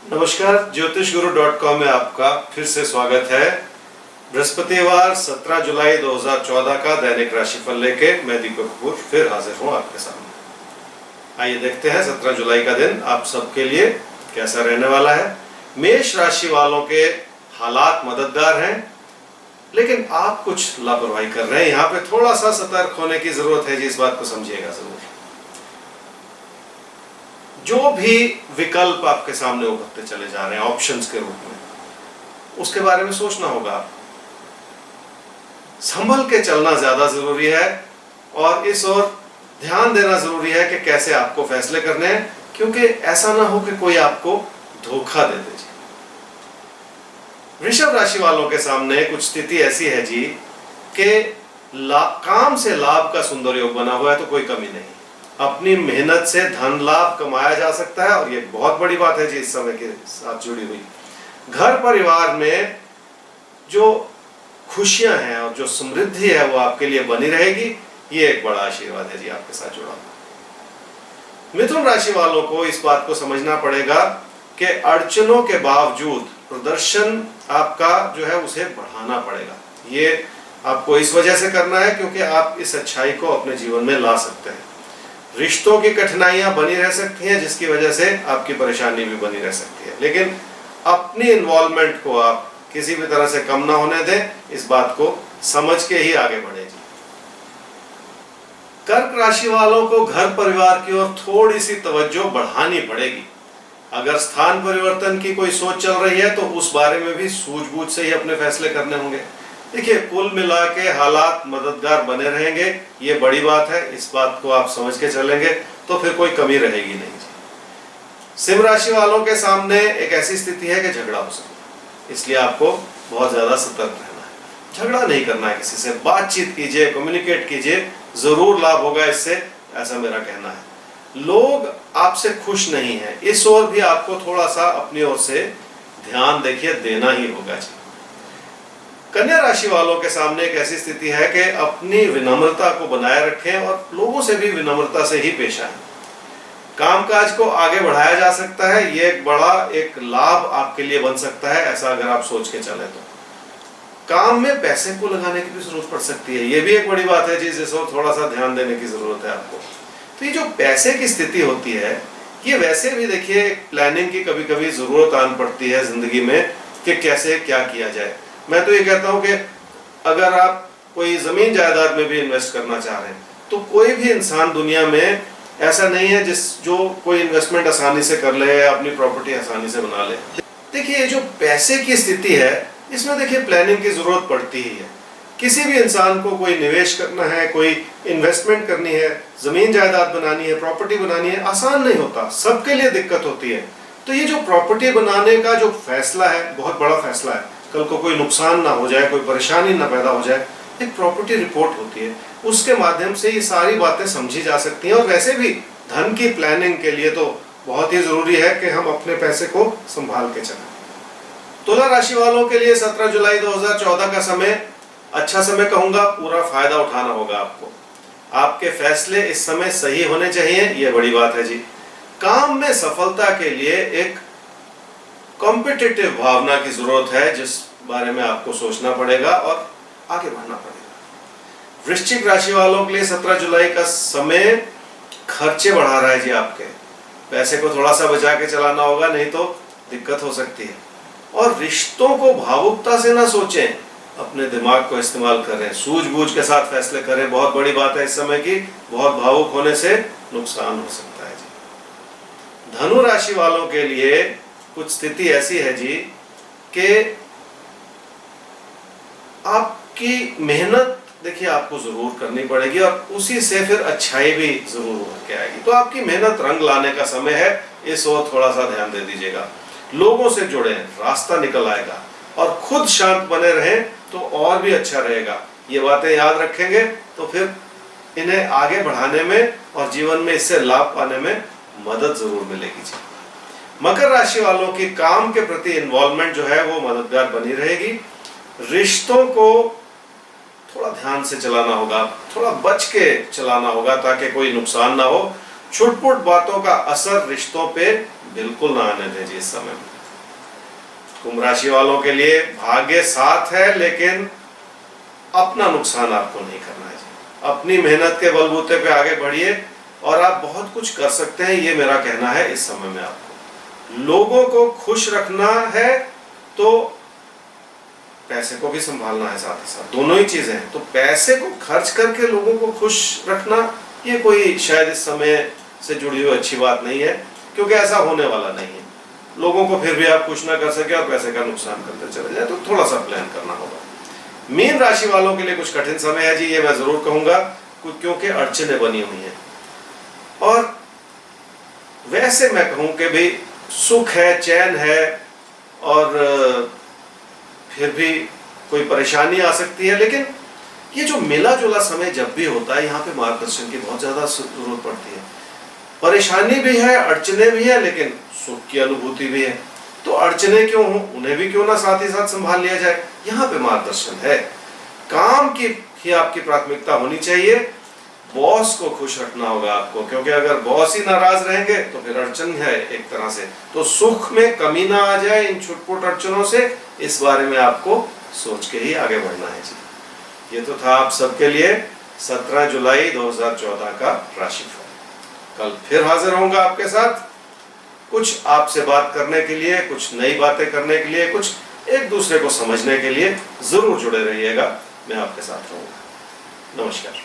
नमस्कार, ज्योतिषगुरु.com में आपका फिर से स्वागत है। बृहस्पतिवार 17 जुलाई 2014 का दैनिक राशिफल लेके मैं दीपक कपूर फिर हाजिर हूँ आपके सामने। आइए देखते हैं 17 जुलाई का दिन आप सबके लिए कैसा रहने वाला है। मेष राशि वालों के हालात मददगार हैं, लेकिन आप कुछ लापरवाही कर रहे हैं। यहाँ पे थोड़ा सा सतर्क होने की जरूरत है जी, इस बात को समझिएगा जरूर। जो भी विकल्प आपके सामने उभरते चले जा रहे हैं ऑप्शंस के रूप में, उसके बारे में सोचना होगा। संभल के चलना ज्यादा जरूरी है और इस ओर ध्यान देना जरूरी है कि कैसे आपको फैसले करने हैं, क्योंकि ऐसा ना हो कि कोई आपको धोखा दे दे जी। वृषभ राशि वालों के सामने कुछ स्थिति ऐसी है जी कि काम से लाभ का सुंदर योग बना हुआ है, तो कोई कमी नहीं। अपनी मेहनत से धन लाभ कमाया जा सकता है और ये बहुत बड़ी बात है जी इस समय के साथ जुड़ी हुई। घर परिवार में जो खुशियां हैं और जो समृद्धि है वो आपके लिए बनी रहेगी, ये एक बड़ा आशीर्वाद है जी आपके साथ जुड़ा। मिथुन राशि वालों को इस बात को समझना पड़ेगा कि अड़चनों के बावजूद प्रदर्शन आपका जो है उसे बढ़ाना पड़ेगा। ये आपको इस वजह से करना है क्योंकि आप इस अच्छाई को अपने जीवन में ला सकते हैं। रिश्तों की कठिनाइयां बनी रह सकती हैं, जिसकी वजह से आपकी परेशानी भी बनी रह सकती है, लेकिन अपनी इन्वॉल्वमेंट को आप किसी भी तरह से कम ना होने दें। इस बात को समझ के ही आगे बढ़े जी। कर्क राशि वालों को घर परिवार की ओर थोड़ी सी तवज्जो बढ़ानी पड़ेगी। अगर स्थान परिवर्तन की कोई सोच चल रही है तो उस बारे में भी सूझबूझ से ही अपने फैसले करने होंगे। देखिए, कुल मिला के हालात मददगार बने रहेंगे, ये बड़ी बात है। इस बात को आप समझ के चलेंगे तो फिर कोई कमी रहेगी नहीं जी। सिंह राशि वालों के सामने एक ऐसी स्थिति है कि झगड़ा हो सकता है, इसलिए आपको बहुत ज्यादा सतर्क रहना है। झगड़ा नहीं करना है किसी से, बातचीत कीजिए, कम्युनिकेट कीजिए, जरूर लाभ होगा इससे, ऐसा मेरा कहना है। लोग आपसे खुश नहीं है, इस ओर भी आपको थोड़ा सा अपनी ओर से ध्यान देखिए देना ही होगा जी। कन्या राशि वालों के सामने एक ऐसी स्थिति है कि अपनी विनम्रता को बनाए रखें और लोगों से भी विनम्रता से ही पेश आएं। कामकाज को आगे बढ़ाया जा सकता है, ये एक बड़ा एक लाभ आपके लिए बन सकता है, ऐसा अगर आप सोच के चले तो। काम में पैसे को लगाने की भी जरूरत पड़ सकती है, ये भी एक बड़ी बात है जी, जिस ओर थोड़ा सा ध्यान देने की जरूरत है आपको। तो ये जो पैसे की स्थिति होती है, ये वैसे भी देखिए प्लानिंग की कभी कभी जरूरत आन पड़ती है जिंदगी में कि कैसे क्या किया जाए। मैं तो ये कहता हूं कि अगर आप कोई जमीन जायदाद में भी इन्वेस्ट करना चाह रहे हैं तो कोई भी इंसान दुनिया में ऐसा नहीं है जो कोई इन्वेस्टमेंट आसानी से कर ले, अपनी प्रॉपर्टी आसानी से बना ले। देखिए, ये जो पैसे की स्थिति है इसमें देखिए प्लानिंग की जरूरत पड़ती ही है। किसी भी इंसान को कोई निवेश करना है, कोई इन्वेस्टमेंट करनी है, जमीन जायदाद बनानी है, प्रॉपर्टी बनानी है, आसान नहीं होता, सबके लिए दिक्कत होती है। तो ये जो प्रॉपर्टी बनाने का जो फैसला है, बहुत बड़ा फैसला है। कल को कोई नुकसान ना हो जाए, कोई परेशानी ना पैदा हो जाए, एक प्रॉपर्टी रिपोर्ट होती है, उसके माध्यम से ये सारी बातें समझी जा सकती हैं। और वैसे भी धन की प्लानिंग के लिए तो बहुत ही जरूरी है कि हम अपने पैसे को संभाल के चलें। तुला राशि वालों के लिए 17 जुलाई 2014 का समय अच्छा समय कहूंगा, पूरा फायदा उठाना होगा आपको। आपके फैसले इस समय सही होने चाहिए, यह बड़ी बात है जी। काम में सफलता के लिए एक कॉम्पिटिटिव भावना की जरूरत है, जिस बारे में आपको सोचना पड़ेगा और आगे बढ़ना पड़ेगा। वृश्चिक राशि वालों के लिए 17 जुलाई का समय खर्चे बढ़ा रहा है जी आपके। पैसे को थोड़ा सा बचा के चलाना होगा, नहीं तो दिक्कत हो सकती है। और रिश्तों को भावुकता से ना सोचें, अपने दिमाग को इस्तेमाल करें, सूझबूझ के साथ फैसले करें। बहुत बड़ी बात है इस समय की, बहुत भावुक होने से नुकसान हो सकता है जी। धनु राशि वालों के लिए कुछ स्थिति ऐसी है जी कि आपकी मेहनत देखिए आपको जरूर करनी पड़ेगी और उसी से फिर अच्छाई भी जरूर उभर के आएगी। तो आपकी मेहनत रंग लाने का समय है, इस ओर थोड़ा सा ध्यान दे दीजिएगा। लोगों से जुड़े, रास्ता निकल आएगा और खुद शांत बने रहें तो और भी अच्छा रहेगा। ये बातें याद रखेंगे तो फिर इन्हें आगे बढ़ाने में और जीवन में इससे लाभ पाने में मदद जरूर मिलेगी जी। मकर राशि वालों की काम के प्रति इन्वॉल्वमेंट जो है वो मददगार बनी रहेगी। रिश्तों को थोड़ा ध्यान से चलाना होगा, थोड़ा बच के चलाना होगा ताकि कोई नुकसान ना हो। छुटपुट बातों का असर रिश्तों पे बिल्कुल ना आने दें जी इस समय में। कुंभ राशि वालों के लिए भाग्य साथ है, लेकिन अपना नुकसान आपको नहीं करना है जी। अपनी मेहनत के बलबूते पे आगे बढ़िए और आप बहुत कुछ कर सकते हैं, ये मेरा कहना है। इस समय में आपको लोगों को खुश रखना है तो पैसे को भी संभालना है, साथ ही साथ दोनों ही चीजें हैं। तो पैसे को खर्च करके लोगों को खुश रखना, ये कोई शायद इस समय से जुड़ी हुई अच्छी बात नहीं है, क्योंकि ऐसा होने वाला नहीं है। लोगों को फिर भी आप खुश ना कर सके और पैसे का नुकसान करते चले जाए, तो थोड़ा सा प्लान करना होगा। मीन राशि वालों के लिए कुछ कठिन समय है जी, ये मैं जरूर कहूंगा, क्योंकि अड़चने बनी हुई हैं। और वैसे मैं कहूं कि भाई सुख है, चैन है, और फिर भी कोई परेशानी आ सकती है। लेकिन ये जो मिला जुला समय जब भी होता है, यहाँ पे मार्गदर्शन की बहुत ज्यादा जरूरत पड़ती है। परेशानी भी है, अड़चने भी है, लेकिन सुख की अनुभूति भी है। तो अड़चने क्यों हो, उन्हें भी क्यों ना साथ ही साथ संभाल लिया जाए, यहाँ पे मार्गदर्शन है। काम की ही आपकी प्राथमिकता होनी चाहिए। बॉस को खुश रखना होगा आपको, क्योंकि अगर बॉस ही नाराज रहेंगे तो फिर अड़चन है एक तरह से। तो सुख में कमी ना आ जाए इन छुटपुट अड़चनों से, इस बारे में आपको सोच के ही आगे बढ़ना है जी। ये तो था आप सबके लिए 17 जुलाई 2014 का राशिफल। कल फिर हाजिर होऊंगा आपके साथ, कुछ आपसे बात करने के लिए, कुछ नई बातें करने के लिए, कुछ एक दूसरे को समझने के लिए। जरूर जुड़े रहिएगा, मैं आपके साथ रहूंगा। नमस्कार।